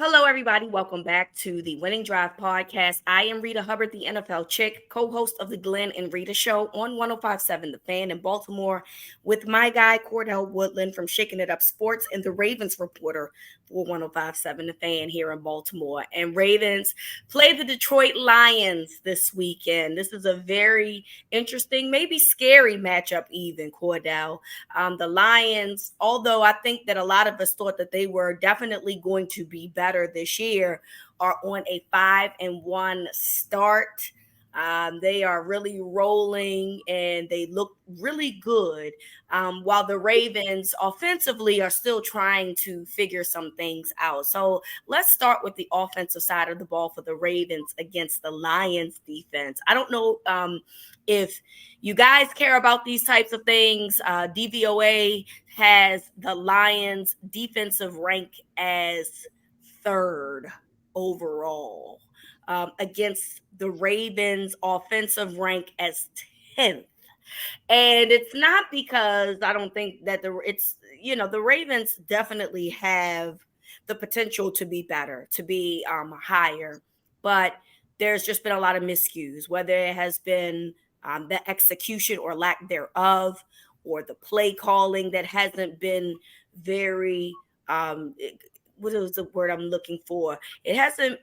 Hello, everybody. Welcome back to the Winning Drive podcast. I am Reeta Hubbard, the NFL chick, co host of the Glenn and Rita Show on 1057 The Fan in Baltimore, with my guy, Cordell Woodland from Shaking It Up Sports and the Ravens reporter for 1057 The Fan here in Baltimore. And Ravens play the Detroit Lions this weekend. This is a very interesting, maybe scary matchup, even, Cordell. The Lions, although I think that a lot of us thought that they were definitely going to be better this year, are on a 5-1 start. They are really rolling and they look really good. While the Ravens offensively are still trying to figure some things out. So let's start with the offensive side of the ball for the Ravens against the Lions defense. I don't know if you guys care about these types of things. DVOA has the Lions defensive rank as third overall, against the Ravens offensive rank as 10th. And it's not because I don't think that the Ravens definitely have the potential to be better, to be higher, but there's just been a lot of miscues, whether it has been the execution or lack thereof, or the play calling that hasn't been very what is the word I'm looking for? It hasn't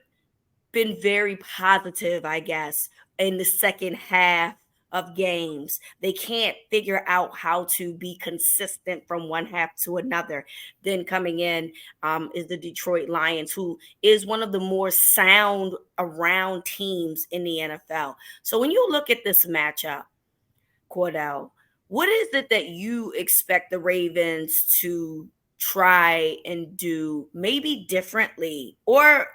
been very positive, I guess, in the second half of games. They can't figure out how to be consistent from one half to another. Then coming in is the Detroit Lions, who is one of the more sound around teams in the NFL. So when you look at this matchup, Cordell, what is it that you expect the Ravens to try and do maybe differently, or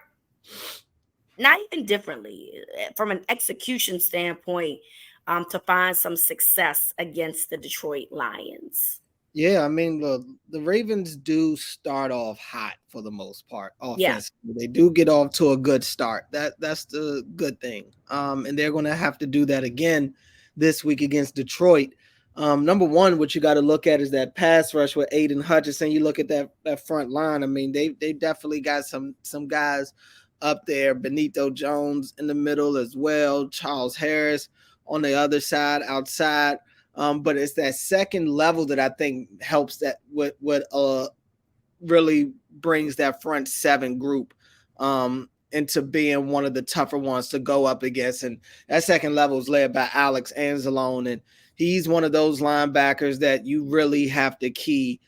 not even differently, from an execution standpoint, to find some success against the Detroit Lions? Yeah, I mean, the Ravens do start off hot for the most part Yeah. offensively. They do get off to a good start. That's the good thing. And they're going to have to do that again this week against Detroit. Number one, what you got to look at is that pass rush with Aiden Hutchinson. You look at that front line. I mean, they definitely got some guys up there. Benito Jones in the middle as well. Charles Harris on the other side, outside. But it's that second level that I think helps that what really brings that front seven group into being one of the tougher ones to go up against. And that second level is led by Alex Anzalone. And he's one of those linebackers that you really have to key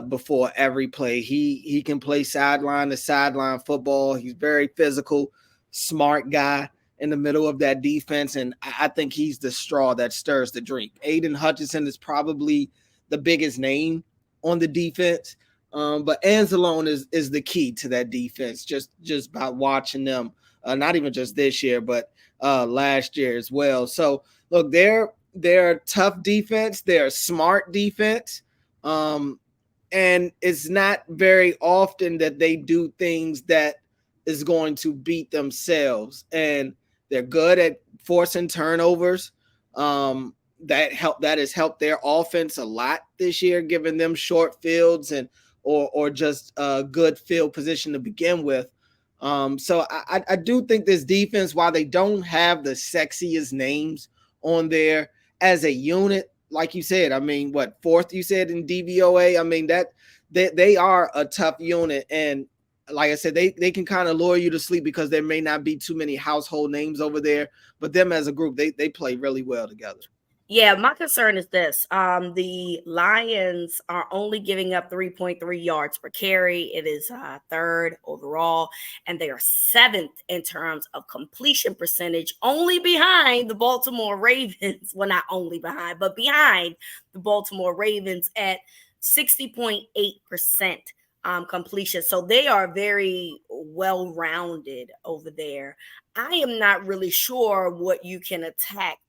before every play. He can play sideline to sideline football. He's very physical, smart guy in the middle of that defense, and I think he's the straw that stirs the drink. Aiden Hutchinson is probably the biggest name on the defense, but Anzalone is the key to that defense. Just by watching them, not even just this year, but last year as well. So look, they're tough defense. They're smart defense. And it's not very often that they do things that is going to beat themselves. And they're good at forcing turnovers. That has helped their offense a lot this year, giving them short fields and or just a good field position to begin with. So I do think this defense, while they don't have the sexiest names on there as a unit, like you said, I mean, what, fourth you said in DVOA? I mean, that they are a tough unit. And like I said, they can kind of lure you to sleep because there may not be too many household names over there, but them as a group, they play really well together. Yeah, my concern is this. The Lions are only giving up 3.3 yards per carry. It is third overall, and they are seventh in terms of completion percentage, only behind the Baltimore Ravens. Well, not only behind, but behind the Baltimore Ravens at 60.8%. Completion. So they are very well rounded over there. I am not really sure what you can attack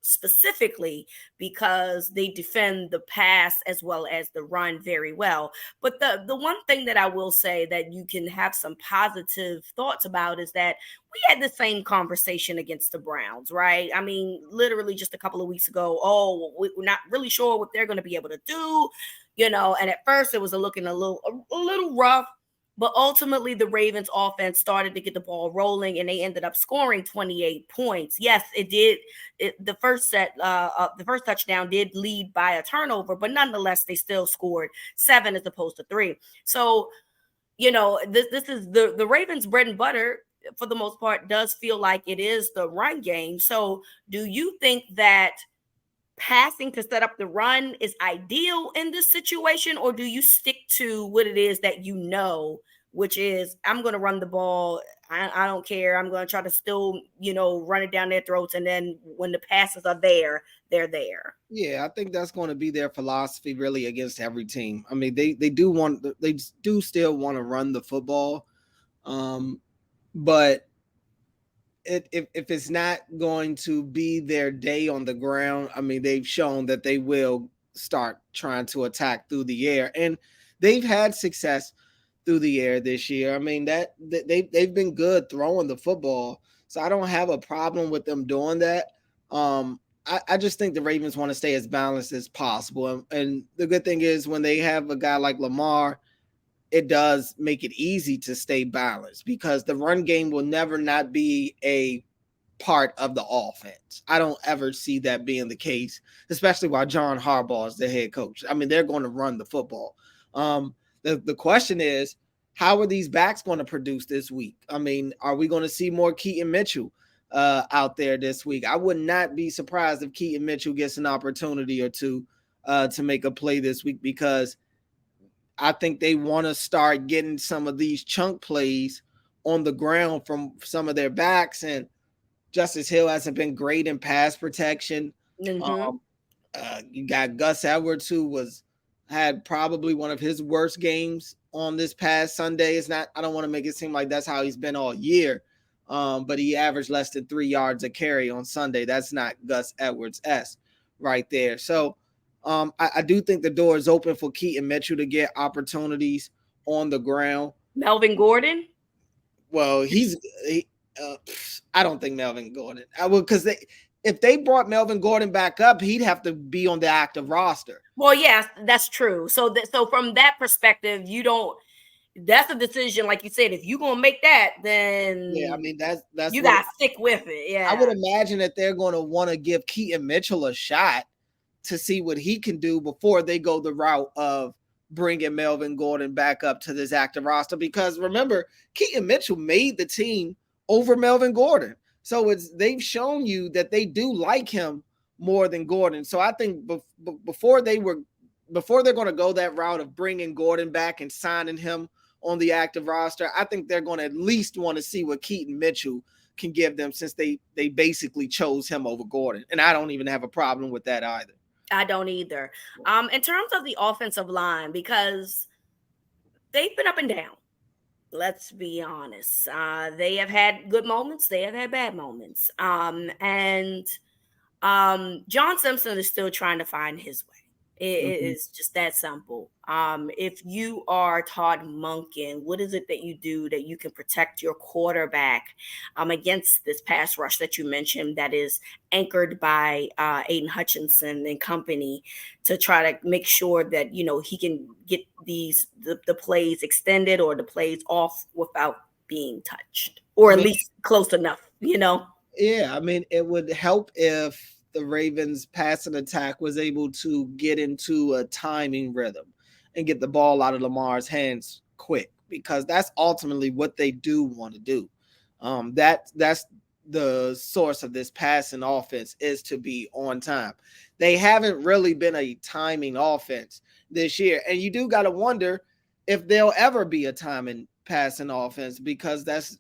specifically, because they defend the pass as well as the run very well. But the one thing that I will say that you can have some positive thoughts about is that we had the same conversation against the Browns, right? I mean, literally just a couple of weeks ago, we're not really sure what they're going to be able to do, and at first it was looking a little rough. But ultimately, the Ravens offense started to get the ball rolling, and they ended up scoring 28 points. Yes, it did. The first touchdown did lead by a turnover, but nonetheless, they still scored 7 as opposed to 3. So, this is the Ravens' bread and butter for the most part. Does feel like it is the run game. So, do you think that passing to set up the run is ideal in this situation, or do you stick to what it is that which is I'm going to run the ball? I don't care. I'm going to try to still, run it down their throats, and then when the passes are there, they're there. Yeah, I think that's going to be their philosophy really against every team. I mean, they do still want to run the football, but if it's not going to be their day on the ground, I mean, they've shown that they will start trying to attack through the air, and they've had success through the air this year. I mean, that they've been good throwing the football, so I don't have a problem with them doing that. I just think the Ravens want to stay as balanced as possible, and the good thing is when they have a guy like Lamar, it does make it easy to stay balanced because the run game will never not be a part of the offense. I don't ever see that being the case, especially while John Harbaugh is the head coach. I mean, they're going to run the football. The question is, how are these backs going to produce this week? I mean, are we going to see more Keaton Mitchell out there this week? I would not be surprised if Keaton Mitchell gets an opportunity or two to make a play this week, because I think they want to start getting some of these chunk plays on the ground from some of their backs. And Justice Hill hasn't been great in pass protection. Mm-hmm. You got Gus Edwards, who had probably one of his worst games on this past Sunday. I don't want to make it seem like that's how he's been all year, but he averaged less than 3 yards a carry on Sunday. That's not Gus Edwards-esque right there. So I do think the door is open for Keaton Mitchell to get opportunities on the ground. Melvin Gordon? Well, I don't think Melvin Gordon. Because if they brought Melvin Gordon back up, he'd have to be on the active roster. Well, yes, that's true. So from that perspective, that's a decision, like you said. If you're gonna make that, then yeah, I mean that's you gotta stick with it. Yeah, I would imagine that they're going to want to give Keaton Mitchell a shot to see what he can do before they go the route of bringing Melvin Gordon back up to this active roster. Because remember, Keaton Mitchell made the team over Melvin Gordon. So they've shown you that they do like him more than Gordon. So I think before they're going to go that route of bringing Gordon back and signing him on the active roster, I think they're going to at least want to see what Keaton Mitchell can give them, since they basically chose him over Gordon. And I don't even have a problem with that either. I don't either. In terms of the offensive line, because they've been up and down. Let's be honest. They have had good moments. They have had bad moments. And John Simpson is still trying to find his way. It is just that simple. If you are Todd Monken, what is it that you do that you can protect your quarterback against this pass rush that you mentioned that is anchored by Aiden Hutchinson and company, to try to make sure that, he can get the plays extended or the plays off without being touched, or at least close enough, Yeah, I mean, it would help if the Ravens passing attack was able to get into a timing rhythm and get the ball out of Lamar's hands quick, because that's ultimately what they do want to do. That's the source of this passing offense, is to be on time. They haven't really been a timing offense this year. And you do got to wonder if there'll ever be a timing passing offense, because that's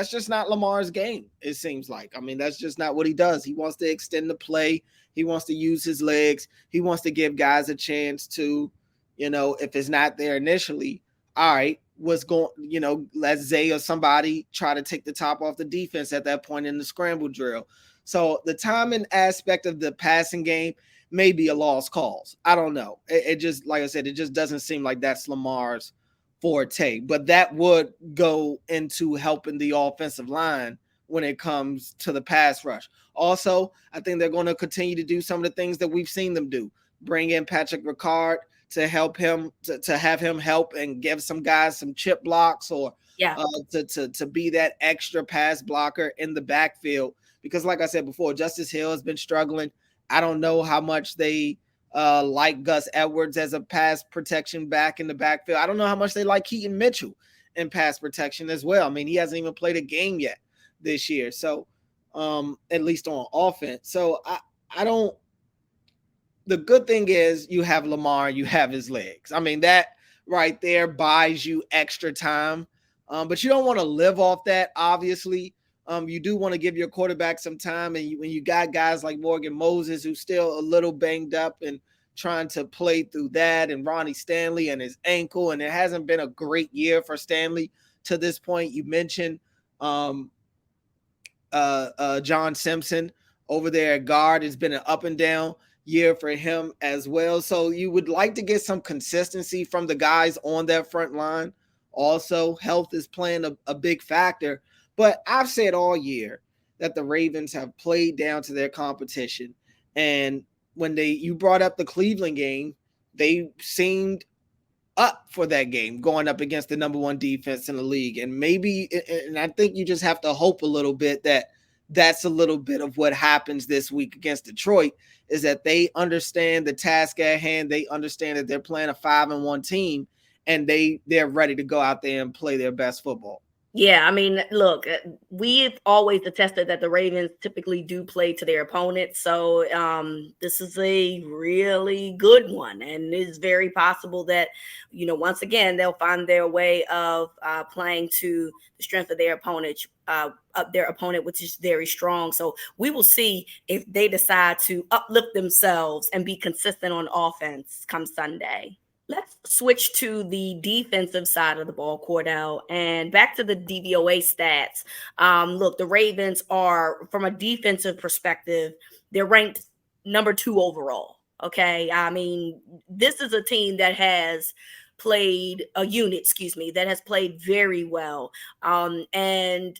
just not Lamar's game, it seems like. I mean, that's just not what he does. He wants to extend the play. He wants to use his legs. He wants to give guys a chance to, if it's not there initially, all right, let Zay or somebody try to take the top off the defense at that point in the scramble drill. So the timing aspect of the passing game may be a lost cause. I don't know. It just, like I said, it just doesn't seem like that's Lamar's forte, but that would go into helping the offensive line when it comes to the pass rush. Also, I think they're going to continue to do some of the things that we've seen them do. Bring in Patrick Ricard to help him to have him help and give some guys some chip blocks or Yeah. to be that extra pass blocker in the backfield. Because like I said before, Justice Hill has been struggling. I don't know how much they like Gus Edwards as a pass protection back in the backfield. I don't know how much they like Keaton Mitchell in pass protection as well. I mean, he hasn't even played a game yet this year. So at least on offense. So I don't. The good thing is you have Lamar, you have his legs. I mean, that right there buys you extra time. But you don't want to live off that, obviously. You do want to give your quarterback some time. And when you got guys like Morgan Moses, who's still a little banged up and trying to play through that, and Ronnie Stanley and his ankle, and it hasn't been a great year for Stanley to this point. You mentioned John Simpson over there at guard. It's been an up and down year for him as well. So you would like to get some consistency from the guys on that front line. Also, health is playing a big factor. But I've said all year that the Ravens have played down to their competition. And when you brought up the Cleveland game, they seemed up for that game going up against the number one defense in the league. And I think you just have to hope a little bit that that's a little bit of what happens this week against Detroit, is that they understand the task at hand. They understand that they're playing a 5-1 team, and they're ready to go out there and play their best football. Yeah, I mean, look, we've always attested that the Ravens typically do play to their opponents. So this is a really good one. And it's very possible that, once again, they'll find their way of playing to the strength of their opponent, which is very strong. So we will see if they decide to uplift themselves and be consistent on offense come Sunday. Let's switch to the defensive side of the ball, Cordell, and back to the DVOA stats. Look, the Ravens are, from a defensive perspective, they're ranked number 2 overall. Okay. I mean, this is a team that has played that has played very well. And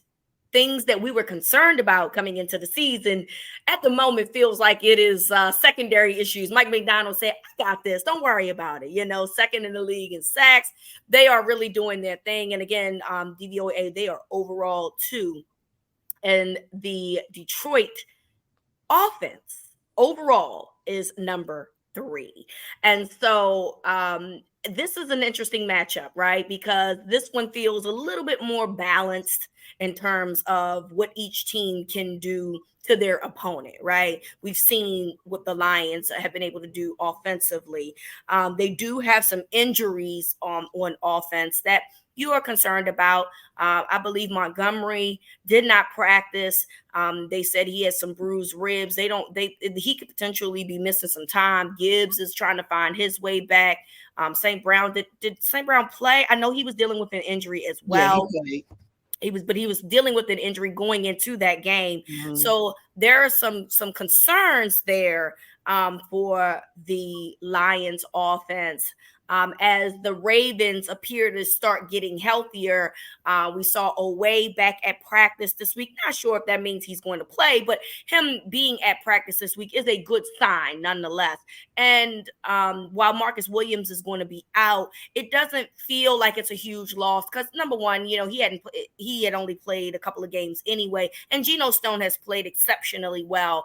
things that we were concerned about coming into the season at the moment feels like it is secondary issues. Mike McDonald said, I got this. Don't worry about it. Second in the league in sacks. They are really doing their thing. And again, DVOA, they are overall 2. And the Detroit offense overall is number 3. And so this is an interesting matchup, right? Because this one feels a little bit more balanced in terms of what each team can do to their opponent, right? We've seen what the Lions have been able to do offensively. They do have some injuries on offense that you are concerned about. I believe Montgomery did not practice. They said he has some bruised ribs. He could potentially be missing some time. Gibbs is trying to find his way back. St. Brown, did St. Brown play? I know he was dealing with an injury as well. Yeah, he was dealing with an injury going into that game. Mm-hmm. So there are some concerns there for the Lions offense. As the Ravens appear to start getting healthier. We saw Oweh back at practice this week. Not sure if that means he's going to play, but him being at practice this week is a good sign nonetheless. And while Marcus Williams is going to be out, it doesn't feel like it's a huge loss because, number one, he had only played a couple of games anyway, and Geno Stone has played exceptionally well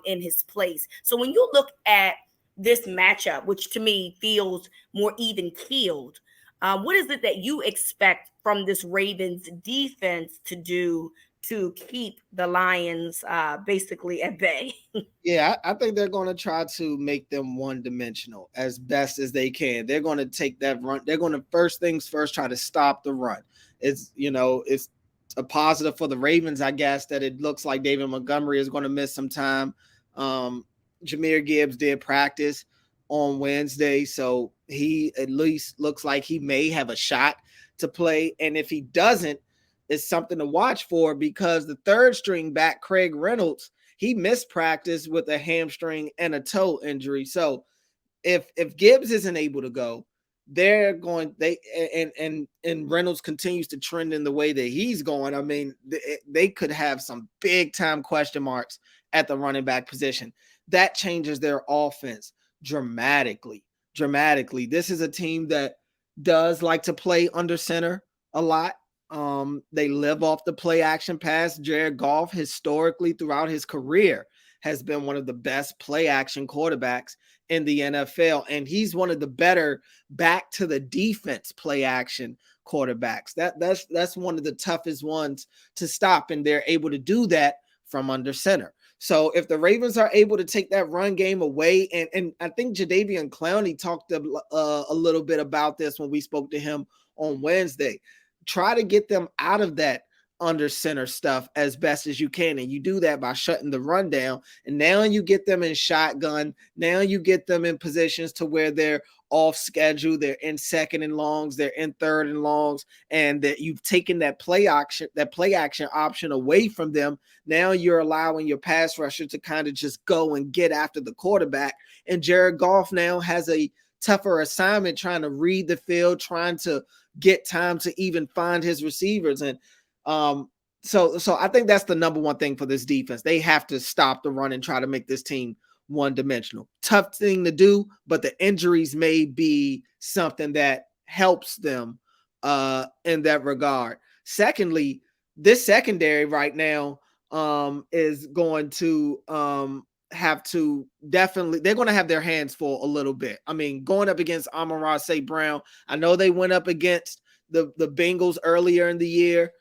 in his place. So when you look at this matchup, which to me feels more even-keeled, what is it that you expect from this Ravens defense to do to keep the Lions basically at bay? Yeah, I think they're going to try to make them one-dimensional as best as they can. They're going to take that run. They're going to, first things first, try to stop the run. It's a positive for the Ravens, I guess, that it looks like David Montgomery is going to miss some time. Jahmyr Gibbs did practice on Wednesday, so he at least looks like he may have a shot to play. And if he doesn't, it's something to watch for because the third string back, Craig Reynolds, he missed practice with a hamstring and a toe injury. So if Gibbs isn't able to go, and Reynolds continues to trend in the way that he's going, I mean, they could have some big time question marks at the running back position. That changes their offense dramatically. dramatically. This is a team that does like to play under center a lot. They live off the play action pass. Jared Goff, historically throughout his career, has been one of the best play action quarterbacks in the NFL, and he's one of the better back to the defense play action quarterbacks. That's one of the toughest ones to stop, and they're able to do that from under center. So if the Ravens are able to take that run game away, and I think Jadeveon Clowney talked a little bit about this when we spoke to him on Wednesday, try to get them out of that under center stuff as best as you can. And you do that by shutting the run down. And now you get them in shotgun. Now you get them in positions to where they're off schedule. They're in second and longs. They're in third and longs. And that you've taken that play action option away from them. Now you're allowing your pass rusher to kind of just go and get after the quarterback. And Jared Goff now has a tougher assignment trying to read the field, trying to get time to even find his receivers. And so I think that's the number one thing for this defense. They have to stop the run and try to make this team one-dimensional. Tough thing to do, but the injuries may be something that helps them in that regard. Secondly, this secondary right now is going to have to definitely, they're going to have their hands full a little bit. I mean, going up against Amon-Ra St. Brown, I know they went up against the Bengals earlier in the year.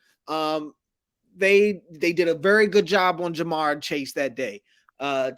They did a very good job on Jamar Chase that day.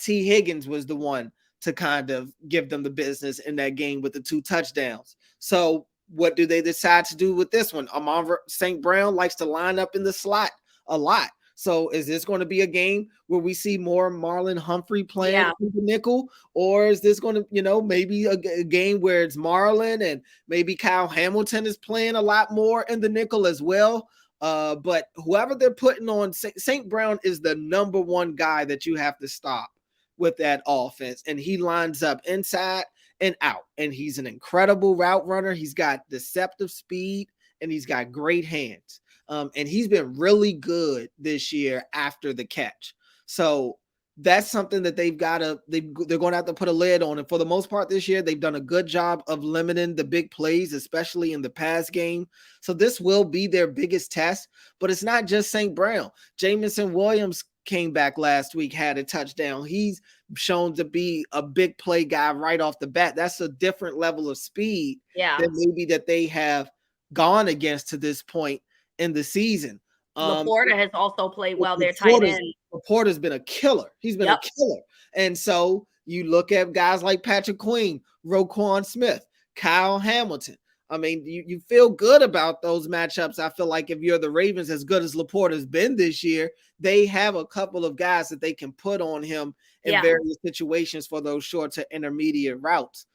T. Higgins was the one to kind of give them the business in that game with the 2 touchdowns. So what do they decide to do with this one? Amon-Ra St. Brown likes to line up in the slot a lot. So is this going to be a game where we see more Marlon Humphrey playing in the nickel? Or is this going to, maybe a game where it's Marlon and maybe Kyle Hamilton is playing a lot more in the nickel as well? But whoever they're putting on, St. Brown is the number one guy that you have to stop with that offense. And he lines up inside and out. And he's an incredible route runner. He's got deceptive speed and he's got great hands. And he's been really good this year after the catch. So that's something that they're going to have to put a lid on. And for the most part this year, they've done a good job of limiting the big plays, especially in the pass game. So this will be their biggest test, but it's not just St. Brown. Jamison Williams came back last week, had a touchdown. He's shown to be a big play guy right off the bat. That's a different level of speed than maybe that they have gone against to this point in the season. Laporta has also played well. Their tight end. Laporta's been a killer. He's been a killer. And so you look at guys like Patrick Queen, Roquan Smith, Kyle Hamilton. I mean, you feel good about those matchups. I feel like if you're the Ravens, as good as Laporta's been this year, they have a couple of guys that they can put on him in various situations for those short to intermediate routes.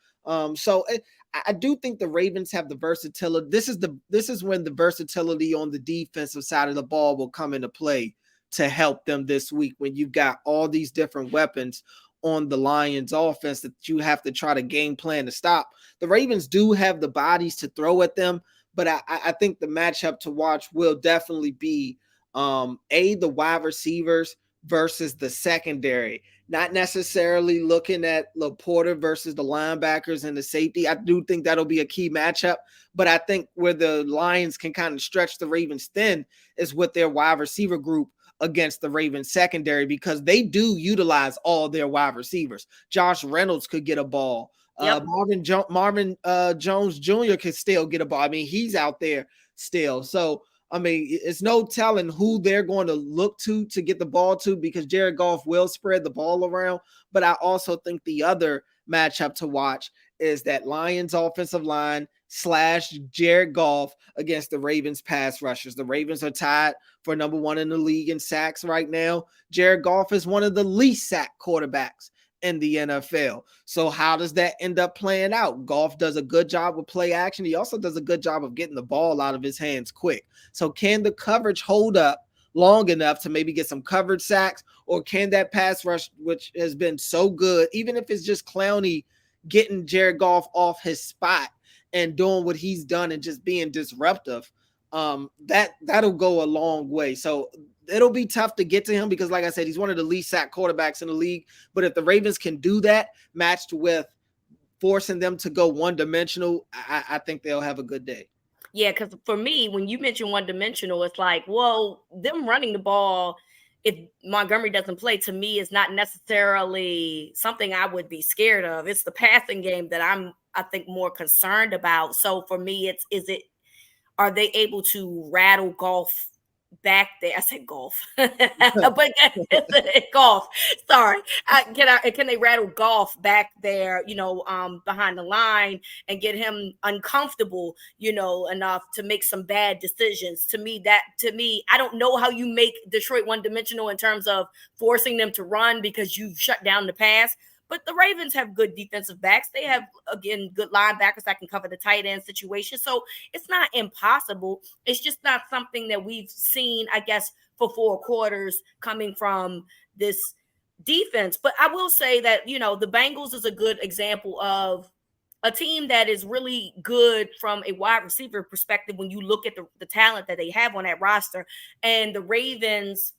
So I do think the Ravens have the versatility. This is when the versatility on the defensive side of the ball will come into play to help them this week, when you've got all these different weapons on the Lions offense that you have to try to game plan to stop. The Ravens do have the bodies to throw at them, but I think the matchup to watch will definitely be the wide receivers versus the secondary. Not necessarily looking at Laporta versus the linebackers and the safety. I do think that'll be a key matchup, but I think where the Lions can kind of stretch the Ravens thin is with their wide receiver group against the Ravens secondary, because they do utilize all their wide receivers. Josh Reynolds could get a ball. Marvin Jones Jr. can still get a ball. I mean, he's out there still. So, I mean, it's no telling who they're going to look to get the ball to, because Jared Goff will spread the ball around. But I also think the other matchup to watch is that Lions offensive line / Jared Goff against the Ravens pass rushers. The Ravens are tied for number 1 in the league in sacks right now. Jared Goff is one of the least sacked quarterbacks in the NFL. So how does that end up playing out? Goff does a good job with play action. He also does a good job of getting the ball out of his hands quick. So can the coverage hold up long enough to maybe get some coverage sacks, or can that pass rush, which has been so good, even if it's just Clowney getting Jared Goff off his spot and doing what he's done and just being disruptive, that'll go a long way. So it'll be tough to get to him because, like I said, he's one of the least sacked quarterbacks in the league. But if the Ravens can do that, matched with forcing them to go one-dimensional, I think they'll have a good day. Yeah, because for me, when you mention one-dimensional, it's like, well, them running the ball, if Montgomery doesn't play, to me is not necessarily something I would be scared of. It's the passing game that I think more concerned about. So for me, are they able to rattle Goff back there? I said golf, but golf. Sorry, can they rattle Goff back there? Behind the line and get him uncomfortable. Enough to make some bad decisions. To me, I don't know how you make Detroit one-dimensional in terms of forcing them to run because you've shut down the pass. But the Ravens have good defensive backs. They have, again, good linebackers that can cover the tight end situation. So it's not impossible. It's just not something that we've seen, I guess, for 4 quarters coming from this defense. But I will say that, the Bengals is a good example of a team that is really good from a wide receiver perspective when you look at the talent that they have on that roster. And the Ravens,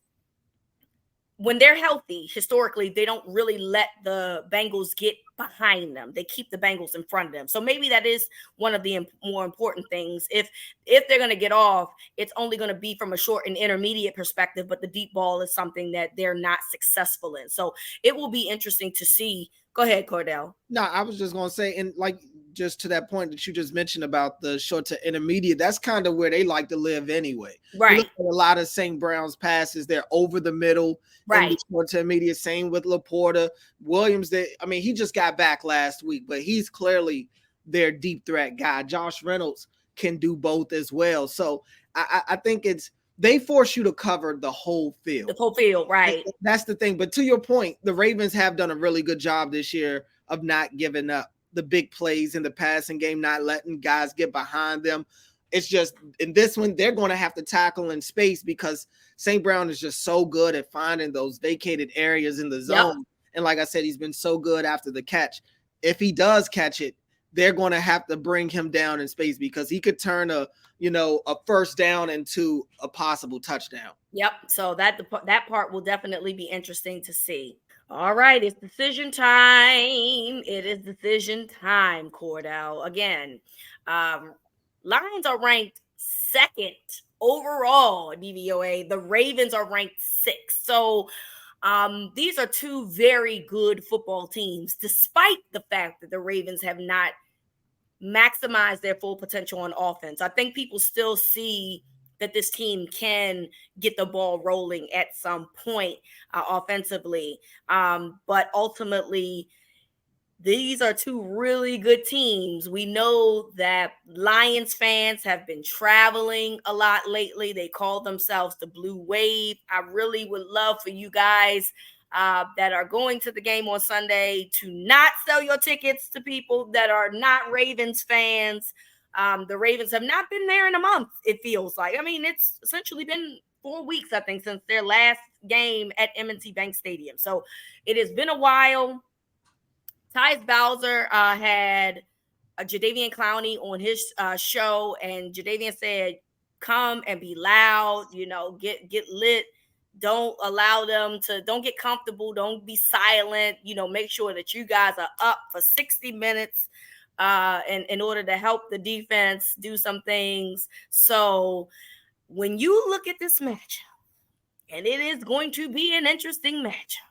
when they're healthy, historically, they don't really let the Bengals get behind them. They keep the Bengals in front of them. So maybe that is one of the more important things. If they're going to get off, it's only going to be from a short and intermediate perspective, but the deep ball is something that they're not successful in. So it will be interesting to see. Go ahead, Cordell. No, I was just going to say, and just to that point that you just mentioned about the short to intermediate, that's kind of where they like to live anyway. Right. You look at a lot of St. Brown's passes, they're over the middle. Right. In the short to intermediate. Same with Laporta. Williams, he just got back last week, but he's clearly their deep threat guy. Josh Reynolds can do both as well. So I think they force you to cover the whole field. The whole field, right. And that's the thing. But to your point, the Ravens have done a really good job this year of not giving up the big plays in the passing game, not letting guys get behind them. It's just in this one, they're going to have to tackle in space because St. Brown is just so good at finding those vacated areas in the zone. Yep. And like I said, he's been so good after the catch. If he does catch it, they're going to have to bring him down in space because he could turn a first down into a possible touchdown. Yep. So that part will definitely be interesting to see. All right, it's decision time. It is decision time, Cordell. Again, Lions are ranked 2nd overall DVOA. The Ravens are ranked 6th. So these are 2 very good football teams, despite the fact that the Ravens have not maximized their full potential on offense. I think people still see that this team can get the ball rolling at some point offensively. But ultimately, these are 2 really good teams. We know that Lions fans have been traveling a lot lately. They call themselves the Blue Wave. I really would love for you guys that are going to the game on Sunday to not sell your tickets to people that are not Ravens fans. The Ravens have not been there in a month, it feels like. I mean, it's essentially been 4 weeks, I think, since their last game at M&T Bank Stadium. So it has been a while. Tyus Bowser had Jadeveon Clowney on his show, and Jadeveon said, come and be loud, get lit. Don't allow them don't get comfortable. Don't be silent. Make sure that you guys are up for 60 minutes in order to help the defense do some things. So when you look at this matchup, and it is going to be an interesting matchup,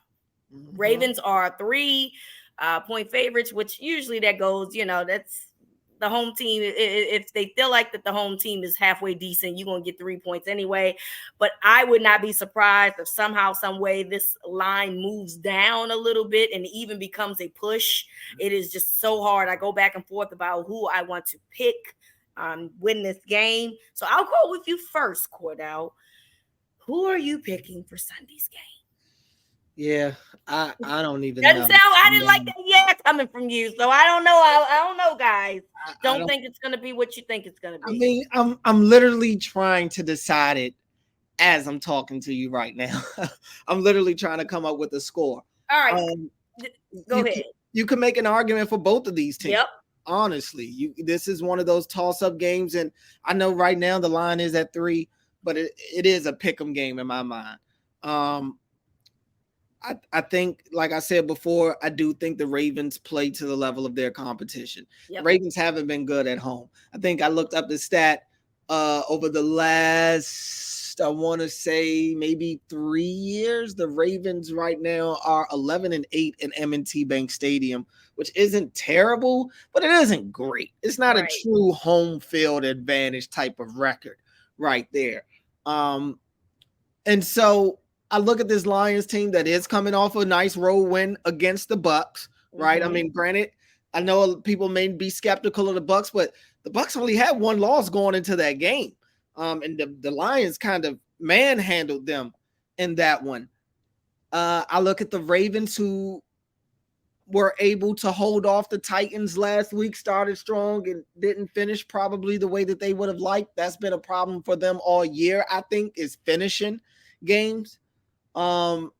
Ravens are 3-point favorites, which usually that goes, that's the home team. If they feel like that the home team is halfway decent, you're going to get 3 points anyway. But I would not be surprised if somehow, some way this line moves down a little bit and even becomes a push. It is just so hard. I go back and forth about who I want to pick win this game. So I'll go with you first, Cordell. Who are you picking for Sunday's game? Yeah, I don't even Doesn't know. sound, I didn't like that yeah coming from you, so I don't know. I don't know, guys. Don't think it's gonna be what you think it's gonna be. I mean, I'm literally trying to decide it as I'm talking to you right now. I'm literally trying to come up with a score. All right, go ahead. You can make an argument for both of these teams. Yep. Honestly, this is one of those toss-up games, and I know right now the line is at 3, but it is a pick'em game in my mind. I think, like I said before, I do think the Ravens play to the level of their competition. Yep. The Ravens haven't been good at home. I think I looked up the stat over the last, I want to say maybe 3 years. The Ravens right now are 11-8 in M&T Bank Stadium, which isn't terrible, but it isn't great. It's not a Right. true home field advantage type of record right there. And so I look at this Lions team that is coming off a nice road win against the Bucks, right? I Mm-hmm. mean, granted, I know people may be skeptical of the Bucks, but the Bucks only had one loss going into that game. And the Lions kind of manhandled them in that one. I look at the Ravens, who were able to hold off the Titans last week, started strong and didn't finish probably the way that they would have liked. That's been a problem for them all year, I think, is finishing games. And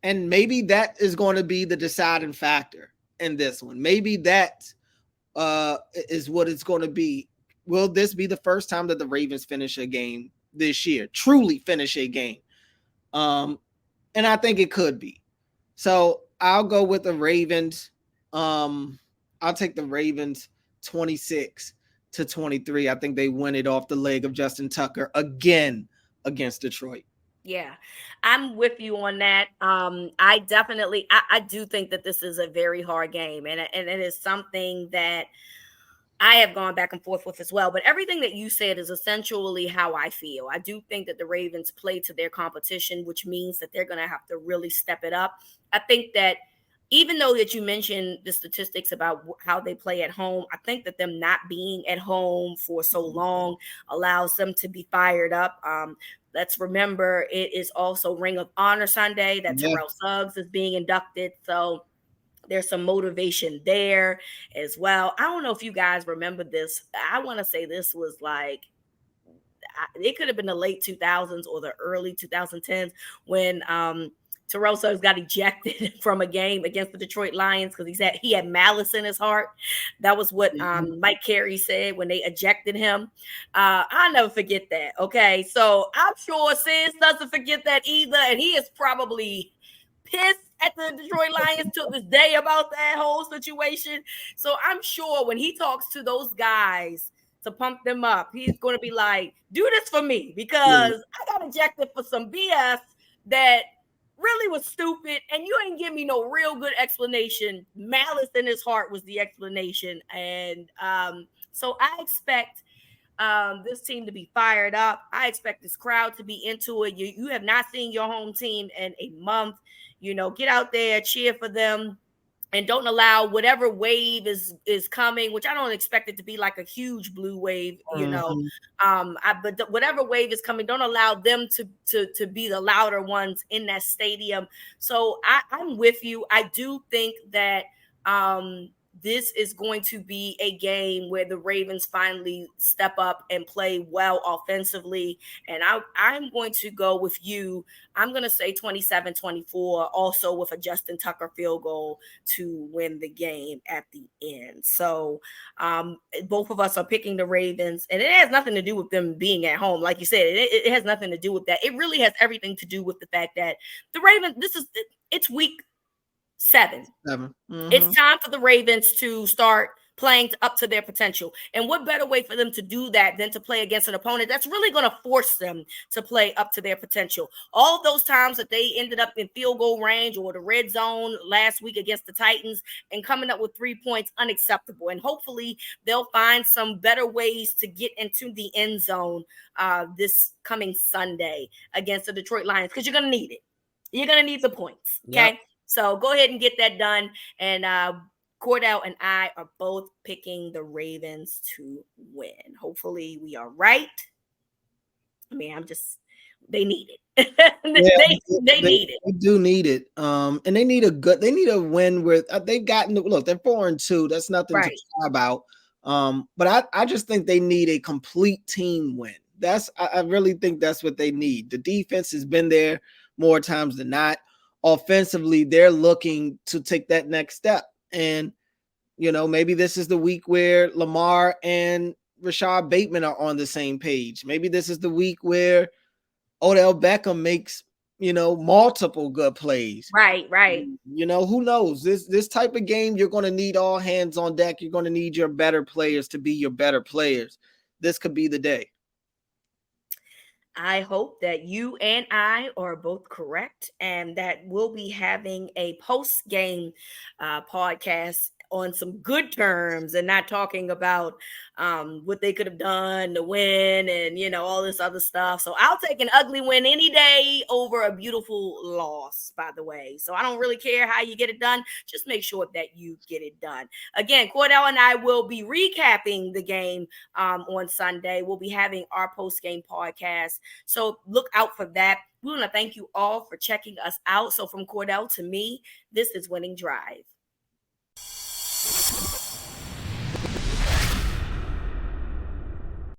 maybe that is going to be the deciding factor in this one. Maybe that is what it's going to be. Will this be the first time that the Ravens finish a game this year? Truly finish a game? And I think it could be. So I'll go with the Ravens. I'll take the Ravens 26-23. I think they win it off the leg of Justin Tucker again against Detroit. Yeah, I'm with you on that. I definitely, I do think that this is a very hard game, and it is something that I have gone back and forth with as well. But everything that you said is essentially how I feel. I do think that the Ravens play to their competition, which means that they're going to have to really step it up. I think that even though that you mentioned the statistics about how they play at home, I think that them not being at home for so long allows them to be fired up. Let's remember, it is also Ring of Honor Sunday that Yeah. Terrell Suggs is being inducted. So there's some motivation there as well. I don't know if you guys remember this. I want to say this was like, it could have been the late 2000s or the early 2010s when Terrell Suggs got ejected from a game against the Detroit Lions because he had malice in his heart. That was what Mike Carey said when they ejected him. I'll never forget that. Okay, so I'm sure Sis doesn't forget that either, and he is probably pissed at the Detroit Lions to this day about that whole situation. So I'm sure when he talks to those guys to pump them up, he's going to be like, do this for me because I got ejected for some BS that really was stupid, and you ain't give me no real good explanation. Malice in his heart was the explanation. And so I expect this team to be fired up. I expect this crowd to be into it. You have not seen your home team in a month. Get out there, cheer for them, and don't allow whatever wave is coming, which I don't expect it to be like a huge blue wave, but whatever wave is coming, don't allow them to be the louder ones in that stadium. So I'm with you. I do think that this is going to be a game where the Ravens finally step up and play well offensively. And I'm going to go with you. I'm going to say 27-24, also with a Justin Tucker field goal to win the game at the end. So both of us are picking the Ravens, and it has nothing to do with them being at home. Like you said, it has nothing to do with that. It really has everything to do with the fact that the Ravens, it's week 7. It's time for the Ravens to start playing up to their potential. And what better way for them to do that than to play against an opponent that's really going to force them to play up to their potential. All those times that they ended up in field goal range or the red zone last week against the Titans and coming up with 3 points, unacceptable. And hopefully they'll find some better ways to get into the end zone this coming Sunday against the Detroit Lions, because you're going to need it. You're going to need the points. Okay. Yep. So go ahead and get that done. And Cordell and I are both picking the Ravens to win. Hopefully we are right. I mean, they need it. they need it. They do need it. And they need a win where they've gotten, look, they're 4-2. That's nothing to cry about. But I just think they need a complete team win. I really think that's what they need. The defense has been there more times than not. Offensively, they're looking to take that next step. And, maybe this is the week where Lamar and Rashad Bateman are on the same page. Maybe this is the week where Odell Beckham makes, multiple good plays. Right. Who knows? This type of game, you're going to need all hands on deck. You're going to need your better players to be your better players. This could be the day. I hope that you and I are both correct and that we'll be having a post game podcast on some good terms and not talking about what they could have done to win and, all this other stuff. So I'll take an ugly win any day over a beautiful loss, by the way. So I don't really care how you get it done. Just make sure that you get it done. Again, Cordell and I will be recapping the game on Sunday. We'll be having our post game podcast. So look out for that. We want to thank you all for checking us out. So from Cordell to me, this is Winning Drive.